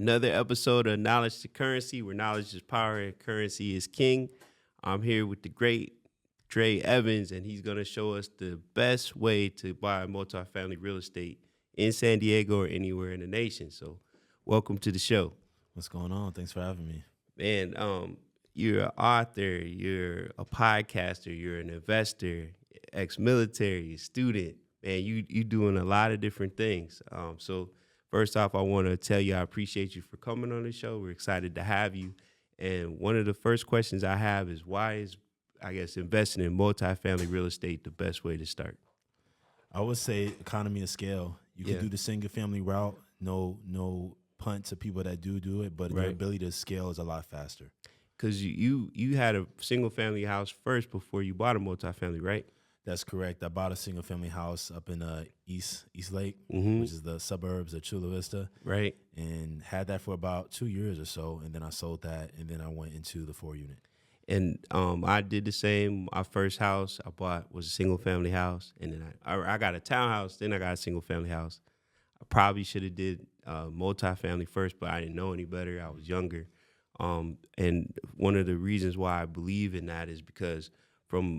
Another episode of Knowledge to Currency, where knowledge is power and currency is king. I'm here with the great Dre Evans, and he's going to show us the best way to buy multifamily real estate in San Diego or anywhere in the nation. So, welcome to the show. What's going on? Thanks for having me. Man, you're an author, you're a podcaster, you're an investor, ex-military, student. Man, you doing a lot of different things. So first off, I want to tell you I appreciate you for coming on the show. We're excited to have you. And one of the first questions I have is why is, I guess, investing in multifamily real estate the best way to start? I would say economy of scale. You can Yeah. do the single family route. No punt to people that do it, but the Right. ability to scale is a lot faster. Because you had a single family house first before you bought a multifamily, right? That's correct. I bought a single family house up in East Lake, Mm-hmm. which is the suburbs of Chula Vista, Right. and had that for about 2 years or so, and then I sold that, and then I went into the 4-unit. And I did the same. My first house I bought was a single family house, and then I got a townhouse. Then I got a single family house. I probably should have did multifamily first, but I didn't know any better. I was younger, and one of the reasons why I believe in that is because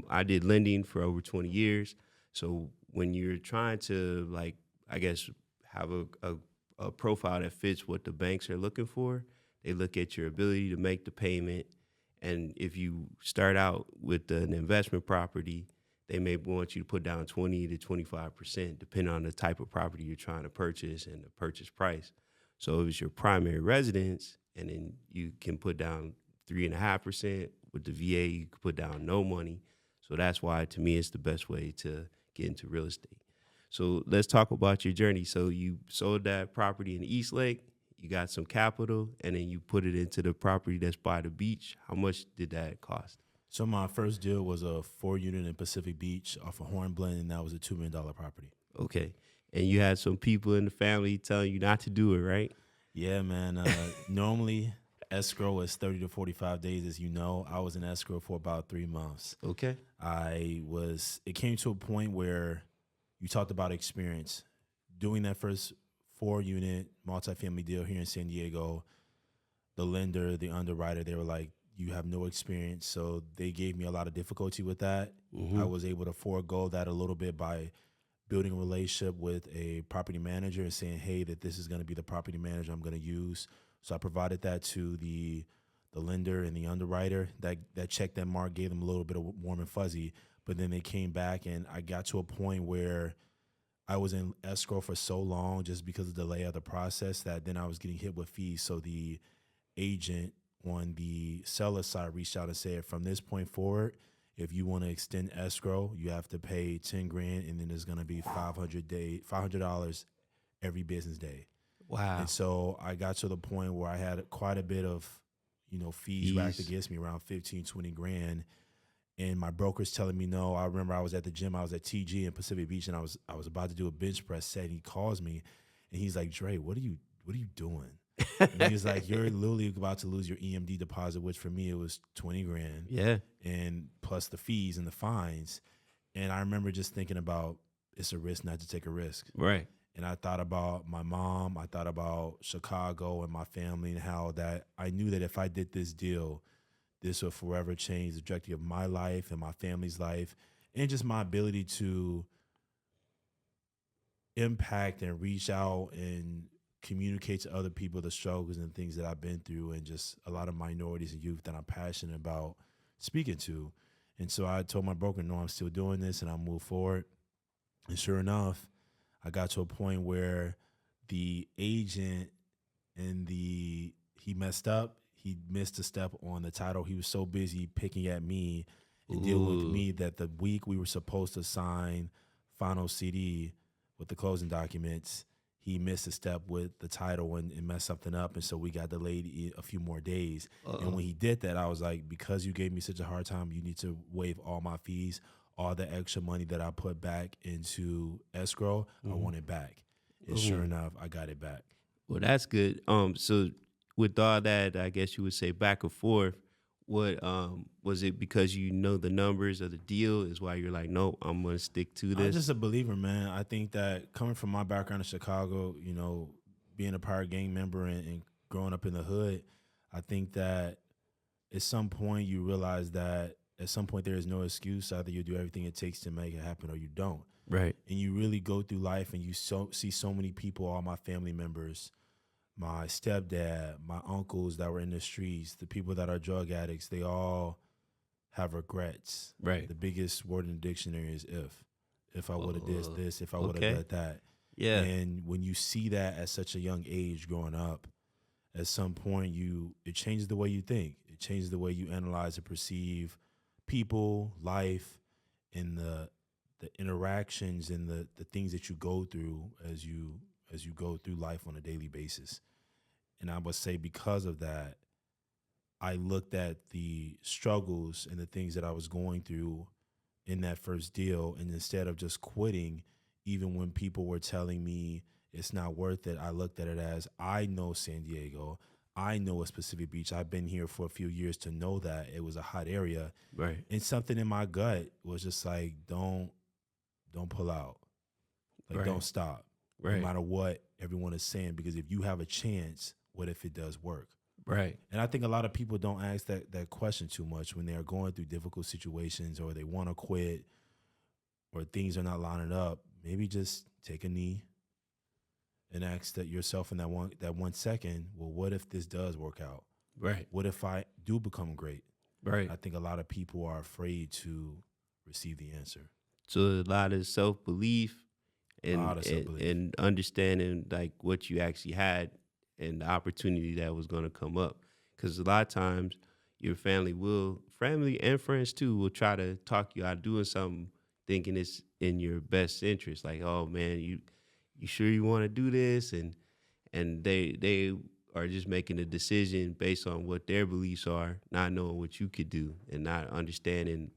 I did lending for over 20 years. So when you're trying to, like, I guess, have a profile that fits what the banks are looking for, they look at your ability to make the payment. And if you start out with an investment property, they may want you to put down 20 to 25%, depending on the type of property you're trying to purchase and the purchase price. So if it's your primary residence, and then you can put down 3.5%. With the VA, you can put down no money. So that's why, to me, it's the best way to get into real estate. So let's talk about your journey. So you sold that property in East Lake. You got some capital, and then you put it into the property that's by the beach. How much did that cost? So my first deal was a 4-unit in Pacific Beach off of Hornblende, and that was a $2 million property. Okay. And you had some people in the family telling you not to do it, right? Yeah, man. Normally, escrow is 30 to 45 days, as you know. I was in escrow for about 3 months. Okay. It came to a point where you talked about experience. Doing that first 4-unit multifamily deal here in San Diego, the lender, the underwriter, they were like, you have no experience. So they gave me a lot of difficulty with that. Mm-hmm. I was able to forego that a little bit by building a relationship with a property manager and saying, hey, that this is going to be the property manager I'm going to use. So I provided that to the lender and the underwriter. That checked that mark, gave them a little bit of warm and fuzzy. But then they came back, and I got to a point where I was in escrow for so long just because of the delay of the process that then I was getting hit with fees. So the agent on the seller side reached out and said, from this point forward, if you want to extend escrow, you have to pay $10,000, and then there's going to be $500 every business day. Wow. And so I got to the point where I had quite a bit of, fees racked against me, around 15, 20 grand. And my broker's telling me no. I remember I was at the gym. I was at TG in Pacific Beach, and I was about to do a bench press set. And he calls me, and he's like, Dre, what are you doing? And he's like, you're literally about to lose your EMD deposit, which for me, it was 20 grand. Yeah. And plus the fees and the fines. And I remember just thinking about, it's a risk not to take a risk. Right. And I thought about my mom. I thought about Chicago and my family, and how that I knew that if I did this deal, this would forever change the trajectory of my life and my family's life, and just my ability to impact and reach out and communicate to other people the struggles and things that I've been through, and just a lot of minorities and youth that I'm passionate about speaking to. And so I told my broker, no, I'm still doing this, and I'll move forward. And sure enough, I got to a point where the agent he messed up. He missed a step on the title. He was so busy picking at me and dealing with me that the week we were supposed to sign final CD with the closing documents, he missed a step with the title and messed something up. And so we got delayed a few more days. And when he did that, I was like, because you gave me such a hard time, you need to waive all my fees, all the extra money that I put back into escrow. I want it back. And sure enough, I got it back. Well, that's good. So with all that, I guess you would say back and forth, what was it because you know the numbers of the deal is why you're like, no, I'm going to stick to this? I'm just a believer, man. I think that coming from my background in Chicago, being a prior gang member and growing up in the hood, I think that at some point you realize that at some point there is no excuse. Either you do everything it takes to make it happen or you don't. Right. And you really go through life and you see so many people, all my family members, my stepdad, my uncles that were in the streets, the people that are drug addicts, they all have regrets. Right. The biggest word in the dictionary is if. If I would have did this, if I would have Okay. done that. Yeah. And when you see that at such a young age growing up, at some point it changes the way you think. It changes the way you analyze and perceive people, life, and the interactions and the things that you go through as you go through life on a daily basis. And I would say because of that, I looked at the struggles and the things that I was going through in that first deal, and instead of just quitting, even when people were telling me it's not worth it, I looked at it as, I know San Diego. I know a specific beach. I've been here for a few years to know that it was a hot area. Right. And something in my gut was just like, don't pull out. Like, Right. don't stop. Right. No matter what everyone is saying, because if you have a chance, what if it does work? Right. And I think a lot of people don't ask that question too much when they are going through difficult situations or they want to quit or things are not lining up. Maybe just take a knee and ask that yourself in that 1 second, well, what if this does work out? Right. What if I do become great? Right. I think a lot of people are afraid to receive the answer. So a lot of self-belief and, lot of self-belief. and understanding like what you actually had and the opportunity that was going to come up. Because a lot of times your family and friends too, will try to talk you out of doing something thinking it's in your best interest. Like, oh man, you sure you want to do this? And they are just making a decision based on what their beliefs are, not knowing what you could do and not understanding.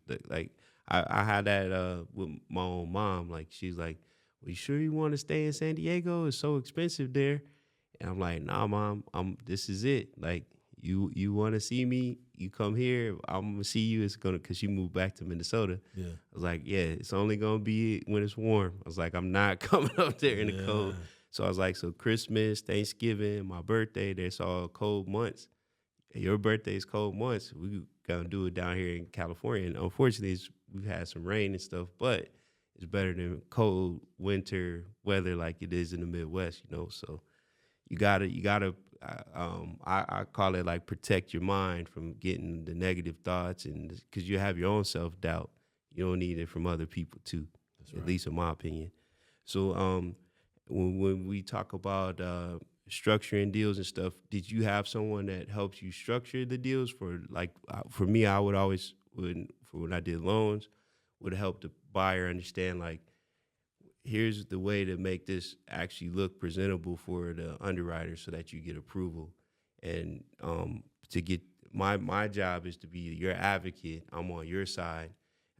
I had that with my own mom. Like, she's like, well, you sure you want to stay in San Diego? It's so expensive there. And I'm like, nah, Mom, this is it. Like, you want to see me? You come here. I'm going to see you. It's going to, because she moved back to Minnesota. Yeah. I was like, yeah, it's only going to be when it's warm. I was like, I'm not coming up there in the cold. So I was like, so Christmas, Thanksgiving, my birthday, that's all cold months. Your birthday's cold months. We going to do it down here in California. And unfortunately, we've had some rain and stuff, but it's better than cold winter weather like it is in the Midwest, So you gotta. I call it like protect your mind from getting the negative thoughts, and because you have your own self-doubt, you don't need it from other people too. That's right. At least in my opinion. So when we talk about structuring deals and stuff, did you have someone that helps you structure the deals? For me, I would always when I did loans, would help the buyer understand like, here's the way to make this actually look presentable for the underwriter so that you get approval. And to get my job is to be your advocate. I'm on your side.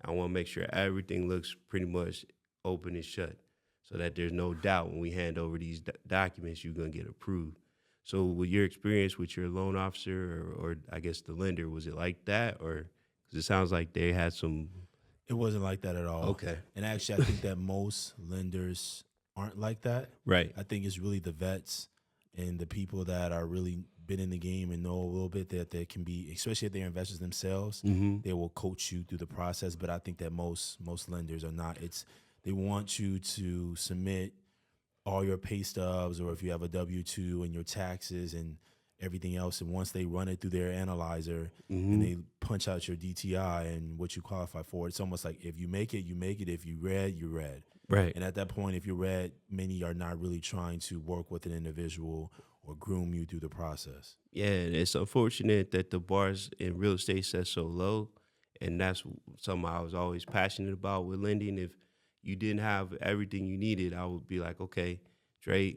I want to make sure everything looks pretty much open and shut so that there's no doubt when we hand over these documents, you're going to get approved. So with your experience with your loan officer or I guess the lender, was it like that? Or because it sounds like they had some... It wasn't like that at all. Okay. And actually, I think that most lenders aren't like that. Right. I think it's really the vets and the people that are really been in the game and know a little bit that they can be, especially if they're investors themselves, they will coach you through the process. But I think that most lenders are not. They want you to submit all your pay stubs, or if you have a W-2 and your taxes and everything else, and once they run it through their analyzer and they punch out your DTI and what you qualify for, it's almost like if you make it, you make it. If you red, you're red. Right. And at that point, if you're red, many are not really trying to work with an individual or groom you through the process. Yeah, and it's unfortunate that the bars in real estate set so low, and that's something I was always passionate about with lending. If you didn't have everything you needed, I would be like, okay, Dre,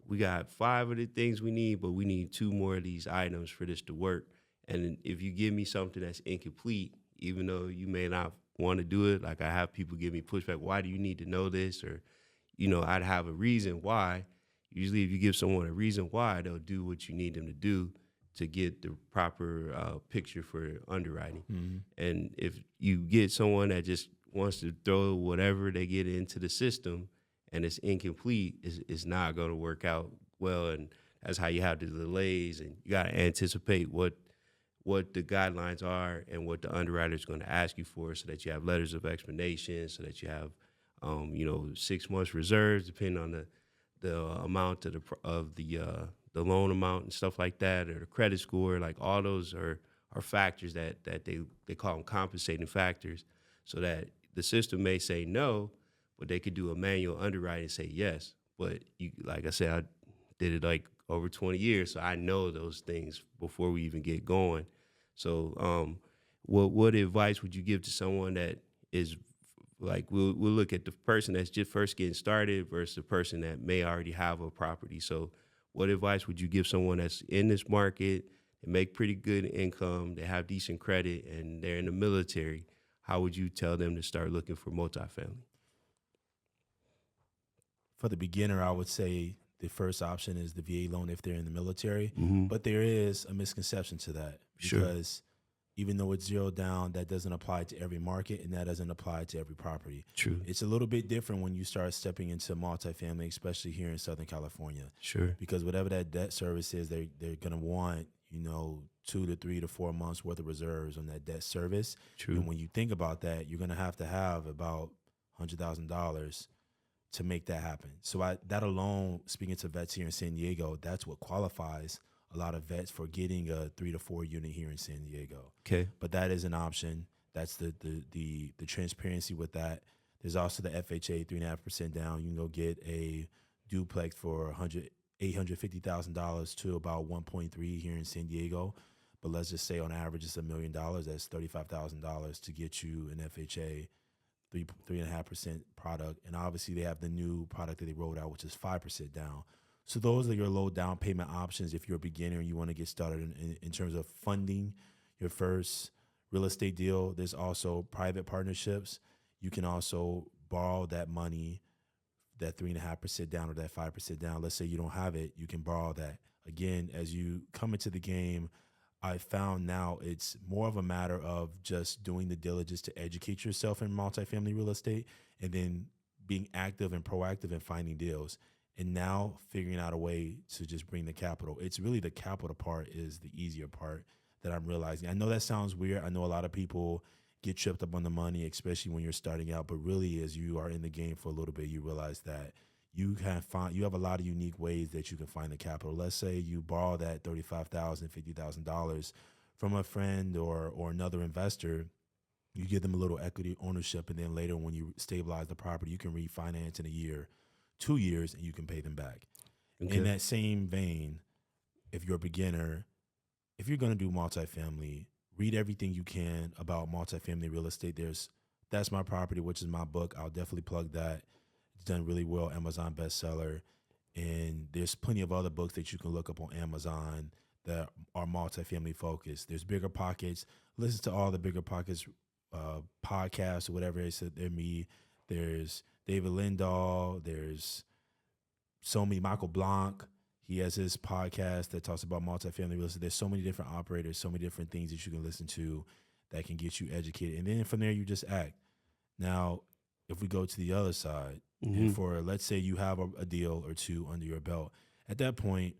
we got 5 of the things we need, but we need 2 more of these items for this to work. And if you give me something that's incomplete, even though you may not want to do it, like I have people give me pushback, why do you need to know this? Or, I'd have a reason why. Usually if you give someone a reason why, they'll do what you need them to do to get the proper picture for underwriting. And if you get someone that just wants to throw whatever they get into the system, and it's incomplete, it's not going to work out well. And that's how you have the delays, and you got to anticipate what the guidelines are and what the underwriter is going to ask you for, so that you have letters of explanation, so that you have 6 months reserves depending on the amount of the loan amount and stuff like that, or the credit score. Like, all those are factors that they call them compensating factors, so that the system may say no, but they could do a manual underwriting and say yes. But you, like I said, I did it like over 20 years, so I know those things before we even get going. So, what advice would you give to someone that is like, we'll look at the person that's just first getting started versus the person that may already have a property. So, what advice would you give someone that's in this market and make pretty good income, they have decent credit, and they're in the military? How would you tell them to start looking for multifamily? For the beginner, I would say the first option is the VA loan if they're in the military. Mm-hmm. But there is a misconception to that, Sure. because even though it's zero down, that doesn't apply to every market, and that doesn't apply to every property. True. It's a little bit different when you start stepping into multifamily, especially here in Southern California, Sure. because whatever that debt service is, they're going to want 2 to 3 to 4 months worth of reserves on that debt service. True. And when you think about that, you're going to have about $100,000 to make that happen. So that alone, speaking to vets here in San Diego, that's what qualifies a lot of vets for getting a 3 to 4 unit here in San Diego. Okay. But that is an option. That's the transparency with that. There's also the FHA 3.5% down. You can go get a duplex for $850,000 to about 1.3 here in San Diego. But let's just say on average it's $1 million. That's $35,000 to get you an FHA 3.5% product. And obviously they have the new product that they rolled out, which is 5% down. So those are your low down payment options if you're a beginner and you want to get started in terms of funding your first real estate deal. There's also private partnerships. You can also borrow that money, that 3.5% down or that 5% down. Let's say you don't have it, you can borrow that. Again, as you come into the game, I found now it's more of a matter of just doing the diligence to educate yourself in multifamily real estate, and then being active and proactive in finding deals. And now figuring out a way to just bring the capital. It's really the capital part is the easier part that I'm realizing. I know that sounds weird. I know a lot of people get tripped up on the money, especially when you're starting out. But really, as you are in the game for a little bit, you realize that you have a lot of unique ways that you can find the capital. Let's say you borrow that $35,000, $50,000 from a friend or another investor. You give them a little equity ownership, and then later when you stabilize the property, you can refinance in a year, 2 years, and you can pay them back. Okay. In that same vein, if you're a beginner, if you're going to do multifamily, read everything you can about multifamily real estate. That's My Property, which is my book. I'll definitely plug that. It's done really well, Amazon bestseller. And there's plenty of other books that you can look up on Amazon that are multifamily focused. There's BiggerPockets. Listen to all the BiggerPockets podcasts or whatever it is. They're me. There's David Lindahl. There's so many. Michael Blanc. He has his podcast that talks about multifamily real estate. There's so many different operators, so many different things that you can listen to that can get you educated. And then from there, you just act. Now, if we go to the other side, and for, let's say you have a deal or two under your belt, at that point,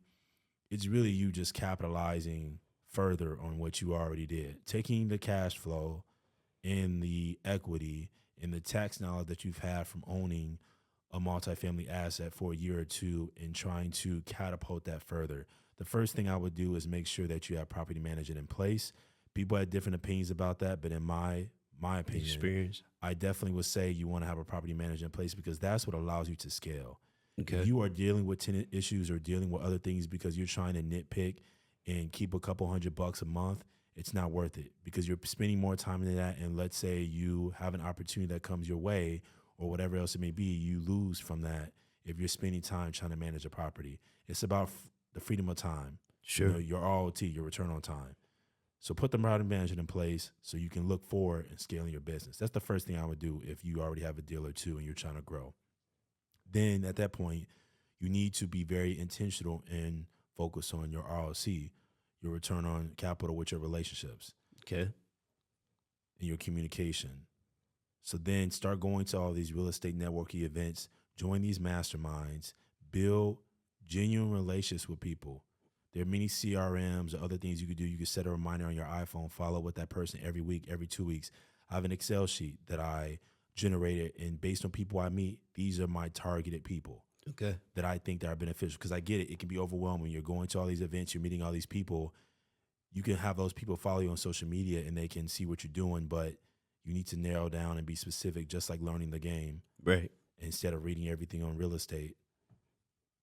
it's really you just capitalizing further on what you already did. Taking the cash flow and the equity and the tax knowledge that you've had from owning a multifamily asset for a year or two and trying to catapult that further. The first thing I would do is make sure that you have property management in place. People have different opinions about that, but in my opinion, experience, I definitely would say you want to have a property manager in place, because that's what allows you to scale. Okay. If you are dealing with tenant issues or dealing with other things because you're trying to nitpick and keep a couple $100 a month, it's not worth it, because you're spending more time in that. And let's say you have an opportunity that comes your way or whatever else it may be, you lose from that if you're spending time trying to manage a property. It's about the freedom of time. Sure. Your ROT, your return on time. So put the property management in place so you can look forward and scaling your business. That's the first thing I would do if you already have a deal or two and you're trying to grow. Then at that point, you need to be very intentional and focus on your ROC, your return on capital with your relationships. Okay. And your communication. So then start going to all these real estate networking events, join these masterminds, build genuine relationships with people. There are many CRMs or other things you could do. You could set a reminder on your iPhone, follow with that person every week, every 2 weeks. I have an Excel sheet that I generated, and based on people I meet, these are my targeted people Okay. that I think that are beneficial. Because I get it. It can be overwhelming. You're going to all these events, you're meeting all these people. You can have those people follow you on social media and they can see what you're doing, but you need to narrow down and be specific, just like learning the game, Right. instead of reading everything on real estate.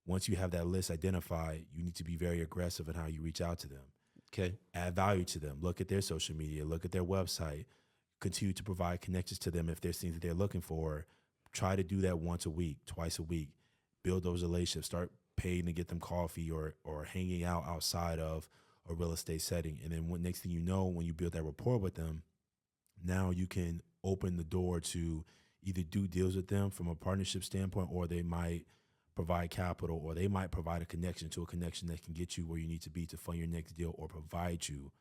Once you have that list identified, you need to be very aggressive in how you reach out to them. Okay. Add value to them. Look at their social media. Look at their website. Continue to provide connections to them if there's things that they're looking for. Try to do that once a week, twice a week. Build those relationships. Start paying to get them coffee or hanging out outside of a real estate setting. And then next thing you know, when you build that rapport with them, now you can open the door to either do deals with them from a partnership standpoint, or they might provide capital, or they might provide a connection to a connection that can get you where you need to be to fund your next deal or provide you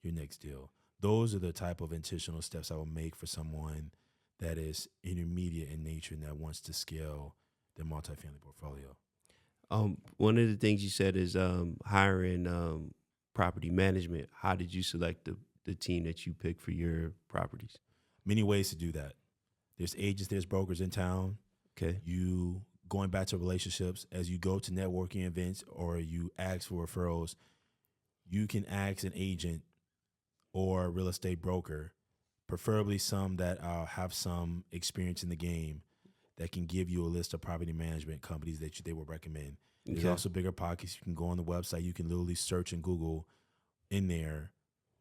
your next deal. Those are the type of intentional steps I will make for someone that is intermediate in nature and that wants to scale their multifamily portfolio. One of the things you said is hiring property management. How did you select the team that you picked for your properties? Many ways to do that. There's agents, there's brokers in town. Okay. You going back to relationships, as you go to networking events or you ask for referrals, you can ask an agent or a real estate broker, preferably some that have some experience in the game, that can give you a list of property management companies that they would recommend. Okay. There's also BiggerPockets. You can go on the website. You can literally search in Google in there,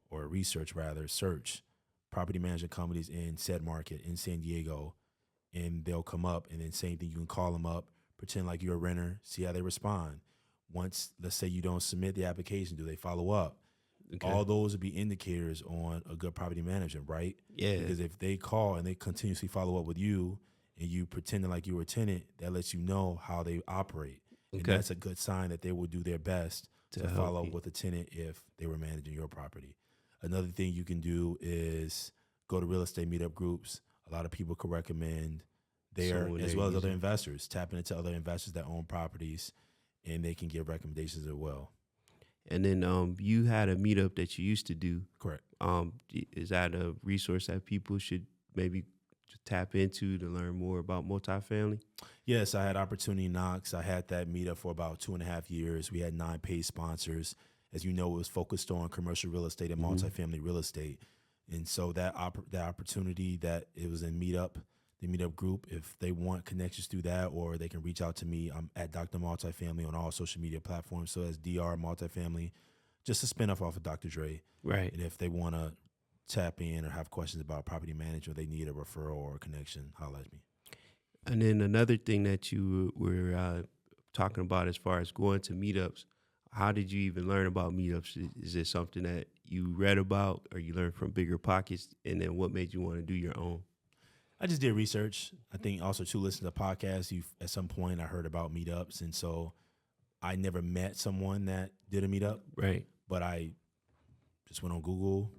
or research rather, search property management companies in said market in San Diego, and they'll come up. And then same thing, you can call them up, pretend like you're a renter, see how they respond. Once, let's say you don't submit the application, do they follow up? Okay. All those would be indicators on a good property management, right? Yeah. Because if they call and they continuously follow up with you and you pretending like you were a tenant, that lets you know how they operate. And Okay. that's a good sign that they will do their best to help follow up you. with a tenant if they were managing your property. Another thing you can do is go to real estate meetup groups. A lot of people could recommend there, Someone as they're well as other using. investors, tapping into other investors that own properties, and they can give recommendations as well. And then you had a meetup that you used to do. Correct. Is that a resource that people should maybe tap into to learn more about multifamily? Yes, I had Opportunity Knox. I had that meetup for about 2.5 years. We had 9 paid sponsors. As you know, it was focused on commercial real estate and multifamily real estate. And so that opportunity that it was in Meetup, the Meetup group, if they want connections through that, or they can reach out to me, I'm at Dr. Multifamily on all social media platforms. So as DR Multifamily, just a spinoff off of Dr. Dre. Right. And if they want to tap in or have questions about property management, they need a referral or a connection, holler at me. And then another thing that you were talking about as far as going to meetups, how did you even learn about meetups? Is it something that you read about or you learned from BiggerPockets? And then what made you want to do your own? I just did research. I think also to listen to podcasts. At some point I heard about meetups, and so I never met someone that did a meetup, Right. but I just went on Google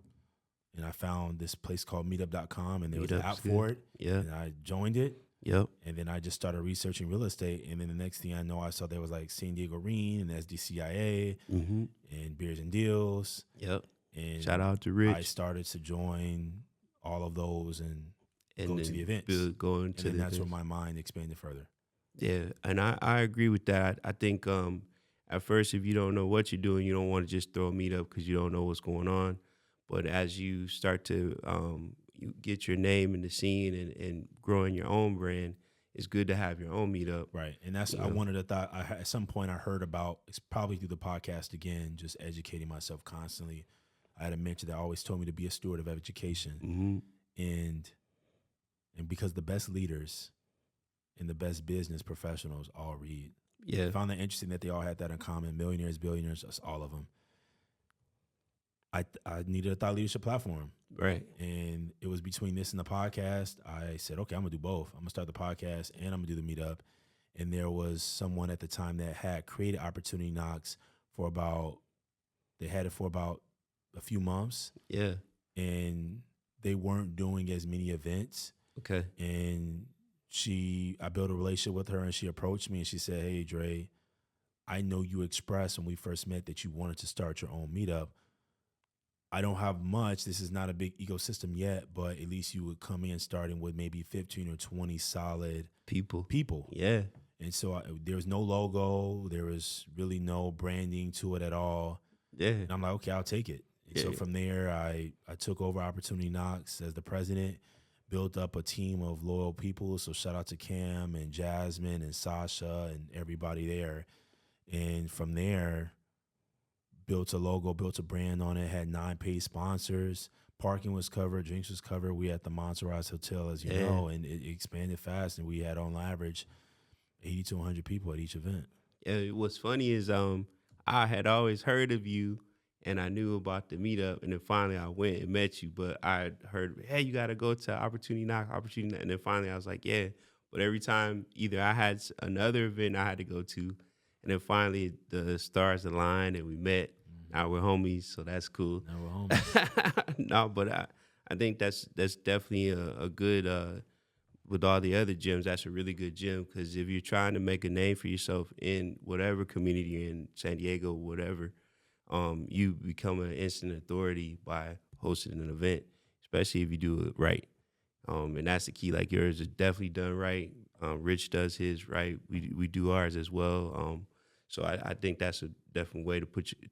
and I found this place called meetup.com, and there was an Meetup's app for good. it. Yeah. And I joined it, Yep. and then I just started researching real estate. And then the next thing I know, I saw there was like San Diego Reen and SDCIA Mm-hmm. and Beers and Deals. Yep. And Shout out to Rich. I started to join all of those and go to the events. Going And to then the that's events. where my mind expanded further. Yeah, and I agree with that. I think at first, if you don't know what you're doing, you don't want to just throw a meetup because you don't know what's going on. But as you start to you get your name in the scene and growing your own brand, it's good to have your own meetup. Right. And that's, I wanted to thought, at some point I heard about, it's probably through the podcast again, just educating myself constantly. I had a mentor that always told me to be a steward of education. Mm-hmm. And because the best leaders and the best business professionals all read. Yeah. I found that interesting that they all had that in common. Millionaires, billionaires, that's all of them. I needed a thought leadership platform. Right. And it was between this and the podcast. I said, okay, I'm going to do both. I'm going to start the podcast and I'm going to do the meetup. And there was someone at the time that had created Opportunity Knox they had it for about a few months. Yeah. And they weren't doing as many events. Okay. And I built a relationship with her, and she approached me and she said, hey, Dre, I know you expressed when we first met that you wanted to start your own meetup. I don't have much. This is not a big ecosystem yet, but at least you would come in starting with maybe 15 or 20 solid People. people. Yeah. And so there was no logo. There was really no branding to it at all. Yeah. And I'm like, okay, I'll take it. And so Yeah. from there, I took over Opportunity Knocks as the president, built up a team of loyal people. So shout out to Cam and Jasmine and Sasha and everybody there. And from there, built a logo, built a brand on it, had 9 paid sponsors. Parking was covered, drinks was covered. We had the Monterey Hotel, as you Yeah. know, and it expanded fast. And we had on average 80 to 100 people at each event. Yeah, what's funny is I had always heard of you and I knew about the meetup, and then finally I went and met you. But I had heard, hey, you got to go to Opportunity Knock, and then finally I was like, yeah. But every time either I had another event I had to go to, and then finally the stars aligned and we met. Now we're homies, so that's cool. Now we're homies. No, but I think that's definitely a good. With all the other gyms, that's a really good gym, because if you're trying to make a name for yourself in whatever community you're in, San Diego, whatever, you become an instant authority by hosting an event, especially if you do it right. And that's the key. Like, yours is definitely done right. Rich does his right. We do ours as well. So I think that's a definite way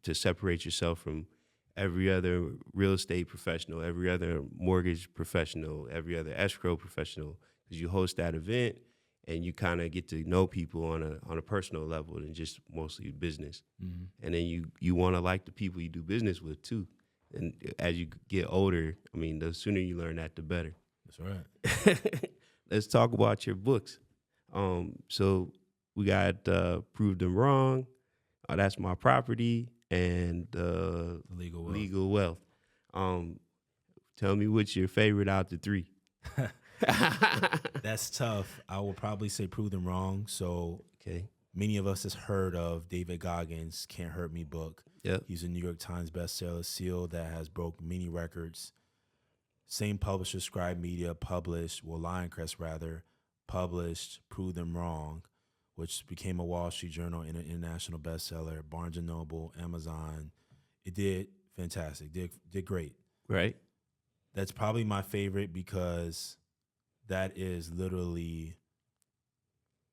to separate yourself from every other real estate professional, every other mortgage professional, every other escrow professional, because you host that event and you kind of get to know people on a personal level than just mostly business. Mm-hmm. And then you want to like the people you do business with too. And as you get older, I mean, the sooner you learn that, the better. That's right. Let's talk about your books. So we got Prove Them Wrong, That's My Property, and Legal Wealth. Tell me what's your favorite out the 3. That's tough. I will probably say Prove Them Wrong. So Okay. many of us has heard of David Goggins' Can't Hurt Me book. Yep. He's a New York Times bestseller, seal that has broke many records. Same publisher, Scribe Media, Lioncrest rather, published Prove Them Wrong, which became a Wall Street Journal and an international bestseller, Barnes & Noble, Amazon. It did fantastic, did great. Right. That's probably my favorite because that is literally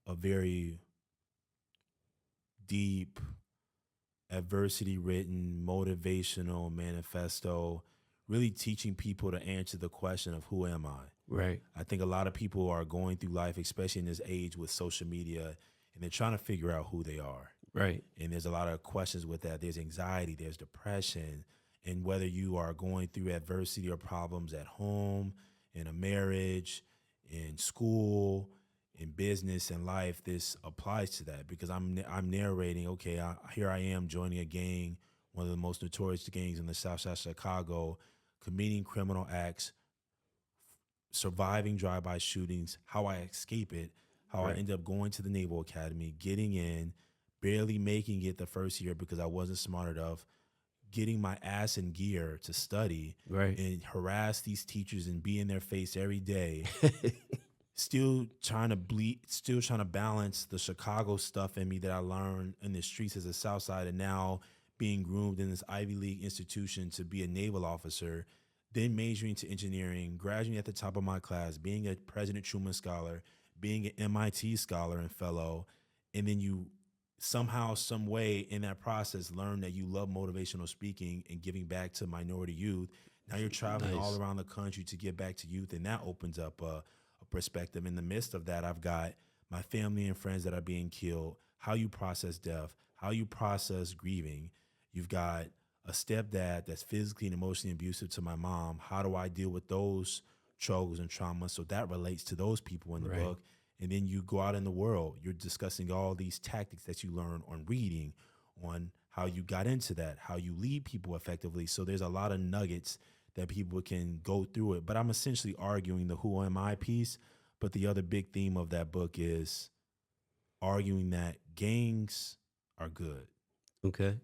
a very deep, adversity-written, motivational manifesto, really teaching people to answer the question of who am I? Right. I think a lot of people are going through life, especially in this age with social media, and they're trying to figure out who they are. Right. And there's a lot of questions with that. There's anxiety, there's depression, and whether you are going through adversity or problems at home, in a marriage, in school, in business and life, this applies to that because I'm narrating, okay, here I am joining a gang, one of the most notorious gangs in the South Side of Chicago, committing criminal acts, surviving drive-by shootings, how I escape it, how I end up going to the Naval Academy, getting in, barely making it the first year because I wasn't smart enough, getting my ass in gear to study and harass these teachers and be in their face every day, still trying to balance the Chicago stuff in me that I learned in the streets as a South Side, and now being groomed in this Ivy League institution to be a naval officer, then majoring to engineering, graduating at the top of my class, being a President Truman Scholar, being an MIT Scholar and Fellow, and then you somehow, some way in that process learn that you love motivational speaking and giving back to minority youth. Now you're traveling all around the country to give back to youth, and that opens up a perspective. In the midst of that, I've got my family and friends that are being killed, how you process death, how you process grieving. You've got a stepdad that's physically and emotionally abusive to my mom. How do I deal with those struggles and traumas? So that relates to those people in the book. And then you go out in the world, you're discussing all these tactics that you learn on reading, on how you got into that, how you lead people effectively. So there's a lot of nuggets that people can go through it. But I'm essentially arguing the who am I piece. But the other big theme of that book is arguing that gangs are good. Okay.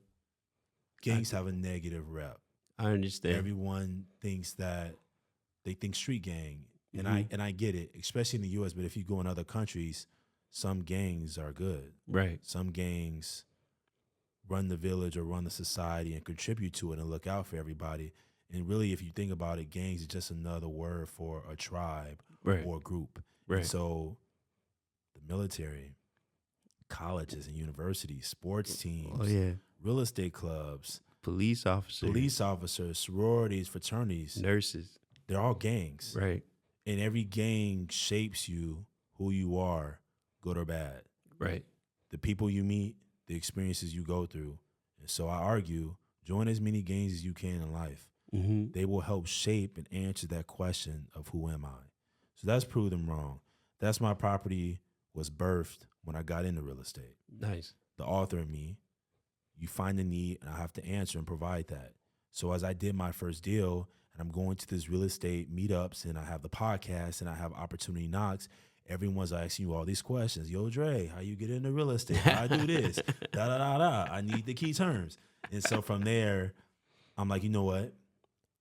Gangs have a negative rep. I understand. Everyone thinks that they think street gang. And I get it, especially in the US, but if you go in other countries, some gangs are good. Right. Some gangs run the village or run the society and contribute to it and look out for everybody. And really, if you think about it, gangs is just another word for a tribe Right. or a group. And Right. so the military, colleges and universities, sports Oh teams, yeah. real estate clubs, Police officers, police officers, sororities, fraternities, nurses. they're all gangs. Right. And every gang shapes you, who you are, good or bad. Right. The people you meet, the experiences you go through. And so I argue, join as many gangs as you can in life. Mm-hmm. They will help shape and answer that question of who am I? So that's prove them wrong. That's My Property was birthed when I got into real estate. Nice. The author in me, you find a need and I have to answer and provide that. So as I did my first deal and I'm going to this real estate meetups and I have the podcast and I have Opportunity Knocks, everyone's asking you all these questions. Yo, Dre, how you get into real estate? How I do this? Da, da, da, da. I need the key terms. And so from there, I'm like, you know what?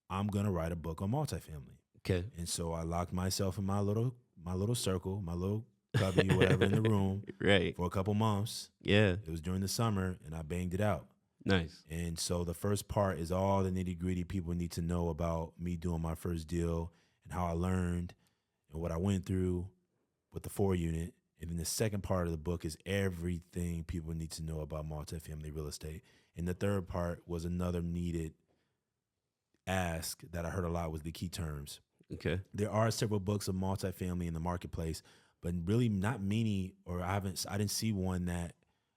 I'm going to write a book on multifamily. Okay. And so I locked myself in my little circle, my little cubby, whatever, in the room Right. for a couple months. Yeah. It was during the summer, and I banged it out. Nice. And so the first part is all the nitty gritty people need to know about me doing my first deal and how I learned and what I went through with the 4-unit. And then the second part of the book is everything people need to know about multifamily real estate. And the third part was another needed ask that I heard a lot was the key terms. Okay. There are several books of multifamily in the marketplace, but really not many, or I didn't see one that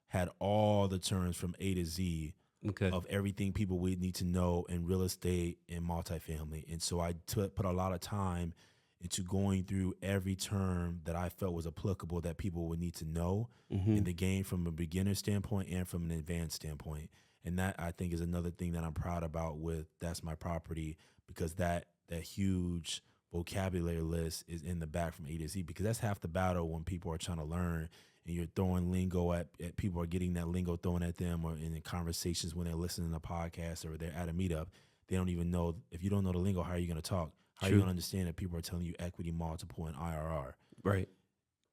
had all the terms from A to Z Okay. of everything people would need to know in real estate and multifamily. And so I put a lot of time into going through every term that I felt was applicable that people would need to know in the game from a beginner standpoint and from an advanced standpoint. And that, I think, is another thing that I'm proud about with That's My Property, because that huge vocabulary list is in the back from A to Z, because that's half the battle when people are trying to learn and you're throwing lingo at people, are getting that lingo thrown at them, or in conversations when they're listening to podcasts or they're at a meetup. They don't even know. If you don't know the lingo, how are you going to talk? How are you going to understand that people are telling you equity, multiple, and IRR? Right.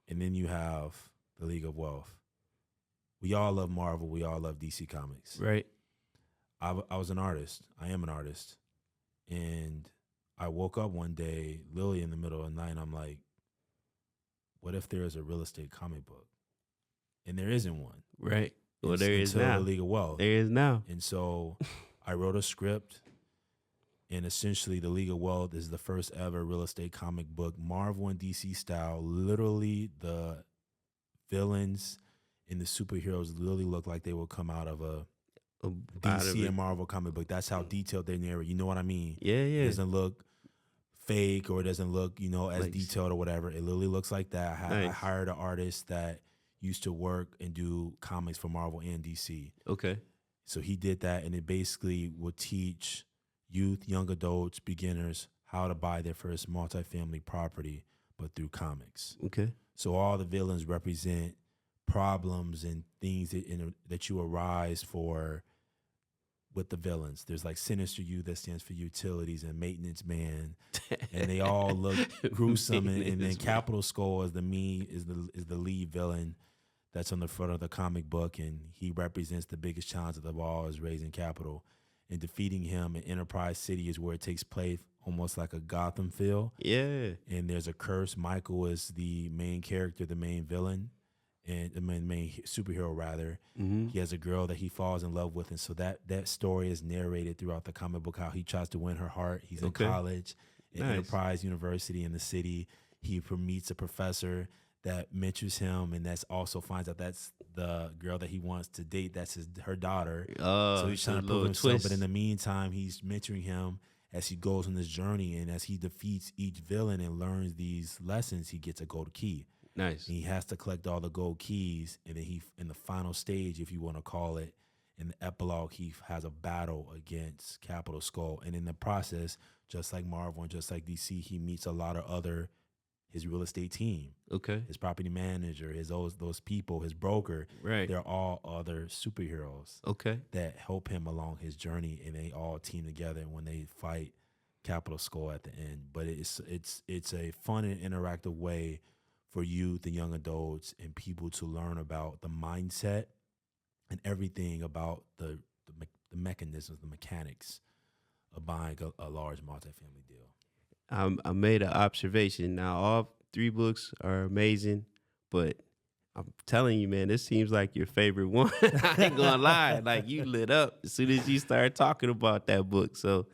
And then you have the League of Wealth. We all love Marvel. We all love DC Comics. Right. I was an artist. I am an artist. And I woke up one day, literally in the middle of the night, and I'm like, what if there is a real estate comic book? And there isn't one. Right. Well, there is until now. the League of Wealth. There is now. And so I wrote a script, and essentially the League of Wealth is the first ever real estate comic book, Marvel and DC style. Literally the villains and the superheroes literally look like they will come out of a DC and Marvel comic book. That's how detailed they narrate. You know what I mean? Yeah, yeah. It doesn't look fake, or it doesn't look, as Like, detailed or whatever. It literally looks like that. I Nice. hired an artist that used to work and do comics for Marvel and DC. Okay. So he did that, and it basically would teach youth, young adults, beginners how to buy their first multifamily property, but through comics. Okay. So all the villains represent problems and things that you arise for with the villains. There's like Sinister U that stands for utilities, and Maintenance Man, and they all look gruesome. And then Capital Skull is the lead villain that's on the front of the comic book, and he represents the biggest challenge of the all, is raising capital. And defeating him in Enterprise City is where it takes place, almost like a Gotham feel. Yeah. And there's a curse. Michael is the main character, the main villain, and the main superhero, rather. Mm-hmm. He has a girl that he falls in love with, and so that story is narrated throughout the comic book, how he tries to win her heart. He's in college at Nice. Enterprise University in the city. He meets a professor that mentors him, and that's also finds out that's the girl that he wants to date. That's her daughter. So he's trying to prove himself. Twist. But in the meantime, he's mentoring him as he goes on this journey, and as he defeats each villain and learns these lessons, he gets a gold key. Nice. And he has to collect all the gold keys, and then he, in the final stage, if you want to call it, in the epilogue, he has a battle against Capital Skull. And in the process, just like Marvel and just like DC, he meets a lot of his real estate team, Okay. his property manager, those people, his broker. Right. They're all other superheroes Okay. that help him along his journey, and they all team together when they fight Capital Skull at the end. But it's a fun and interactive way for youth and young adults and people to learn about the mindset and everything about the mechanisms, the mechanics of buying a large multifamily deal. I made an observation. Now, all three books are amazing, but I'm telling you, man, this seems like your favorite one. I ain't gonna lie. Like, you lit up as soon as you started talking about that book. So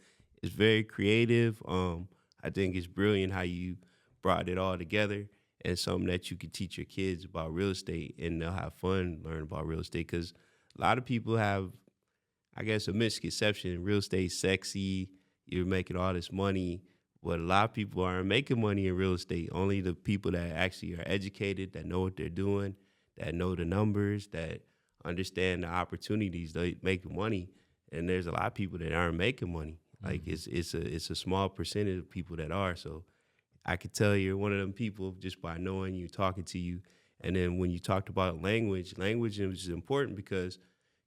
it's very creative. I think it's brilliant how you brought it all together, and something that you could teach your kids about real estate, and they'll have fun learning about real estate. Because a lot of people have, I guess, a misconception. Real estate sexy. You're making all this money. But a lot of people aren't making money in real estate. Only the people that actually are educated, that know what they're doing, that know the numbers, that understand the opportunities, they make money. And there's a lot of people that aren't making money. Like, it's a small percentage of people that are. So I could tell you're one of them people just by knowing you, talking to you. And then when you talked about language is important because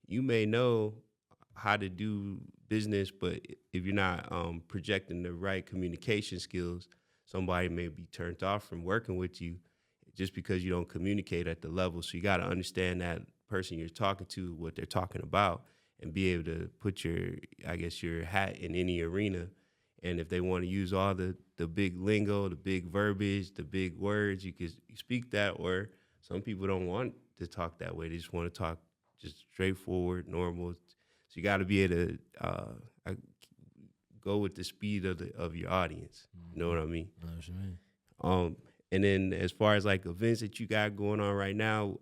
you may know how to do business, but if you're not projecting the right communication skills, somebody may be turned off from working with you just because you don't communicate at the level. So you got to understand that person you're talking to, what they're talking about, and be able to put your hat in any arena. And if they want to use all the big lingo, the big verbiage, the big words, you can speak that. Or some people don't want to talk that way. They just want to talk just straightforward, normal. So you got to be able to go with the speed of your audience. You know what I mean? I know what you mean. And then as far as like events that you got going on right now,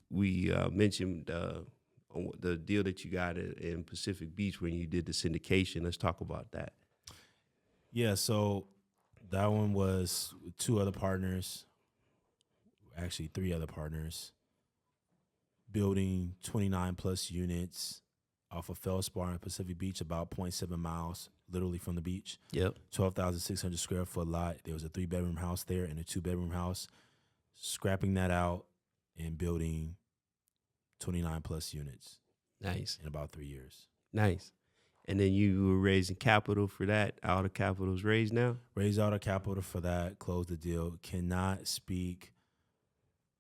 we mentioned the deal that you got in Pacific Beach when you did the syndication. Let's talk about that. Yeah, so that one was with two other partners, actually three other partners, building 29 plus units off of Feldspar in Pacific Beach, about 0.7 miles, literally from the beach. Yep. 12,600 square foot lot. There was a 3-bedroom house there and a 2-bedroom house. Scrapping that out and building 29 plus units Nice. in about 3 years. Nice. And then you were raising capital for that. All the capital is raised now? Raised all the capital for that, closed the deal. Cannot speak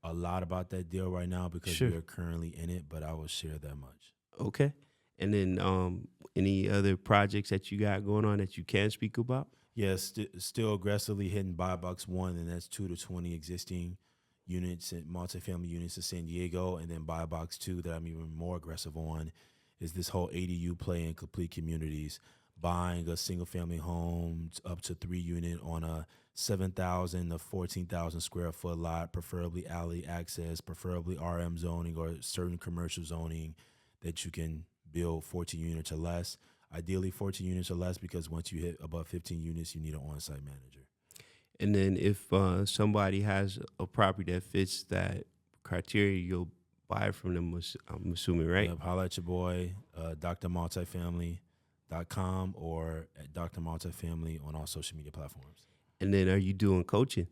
a lot about that deal right now because we are currently in it, but I will share that much. Okay. And then any other projects that you got going on that you can speak about? Yes, still aggressively hitting buy box 1, and that's 2 to 20 existing units and multifamily units in San Diego. And then buy box 2 that I'm even more aggressive on is this whole ADU play in complete communities, buying a single family home up to 3 unit on a 7,000 to 14,000 square foot lot, preferably alley access, preferably RM zoning or certain commercial zoning that you can build 14 units or less. Ideally 14 units or less, because once you hit above 15 units, you need an on-site manager. And then if somebody has a property that fits that criteria, you'll buy it from them, I'm assuming, right? Yep, holla at your boy, drmultifamily.com or at Dr. Multifamily on all social media platforms. And then are you doing coaching?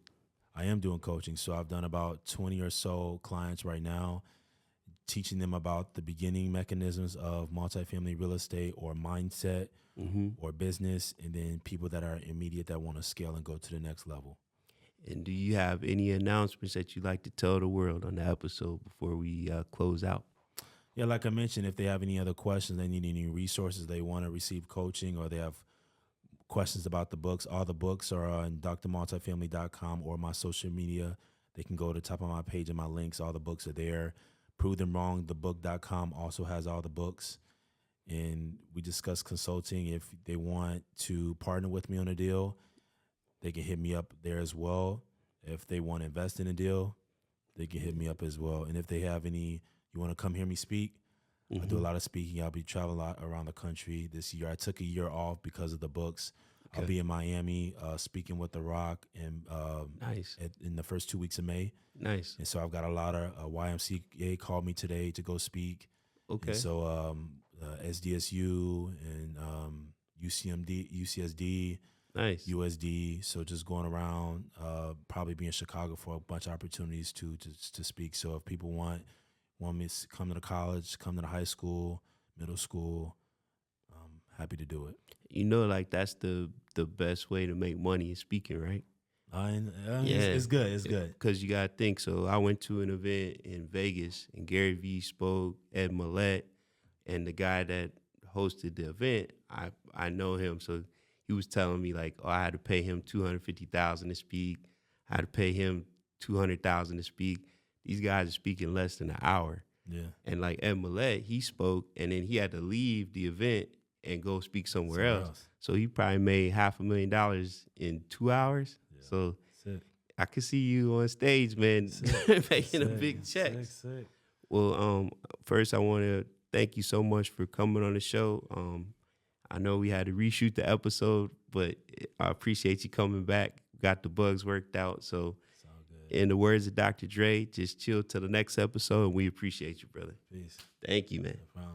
I am doing coaching. So I've done about 20 or so clients right now, teaching them about the beginning mechanisms of multifamily real estate or mindset or business, and then people that are immediate that want to scale and go to the next level. And do you have any announcements that you'd like to tell the world on the episode before we close out? Yeah, like I mentioned, if they have any other questions, they need any resources, they want to receive coaching, or they have questions about the books, all the books are on drmultifamily.com or my social media. They can go to the top of my page and my links. All the books are there. Prove Them Wrong, thebook.com also has all the books. And we discuss consulting. If they want to partner with me on a deal, they can hit me up there as well. If they want to invest in a deal, they can hit me up as well. And if they have you want to come hear me speak, I do a lot of speaking. I'll be traveling a lot around the country this year. I took a year off because of the books. Okay. I'll be in Miami speaking with The Rock and nice. In the first 2 weeks of May. Nice. And so I've got a lot of YMCA called me today to go speak. Okay. And so SDSU and UCSD, nice. USD. So just going around, probably be in Chicago for a bunch of opportunities to speak. So if people want me to come to the college, come to the high school, middle school, I'm happy to do it. You know, like that's the best way to make money is speaking, right? It's good. It's good. Because you got to think. So I went to an event in Vegas, and Gary Vee spoke, Ed Millett, and the guy that hosted the event, I know him. So he was telling me like, oh, I had to pay him $250,000 to speak. I had to pay him $200,000 to speak. These guys are speaking less than an hour. Yeah. And like Ed Millett, he spoke, and then he had to leave the event and go speak somewhere else. So he probably made $500,000 in 2 hours. Yeah. So sick. I could see you on stage, man, making a big check. Sick. Well, first I want to thank you so much for coming on the show. I know we had to reshoot the episode, but I appreciate you coming back. Got the bugs worked out. So in the words of Dr. Dre, just chill till the next episode, and we appreciate you, brother. Peace. Thank you, man. No problem.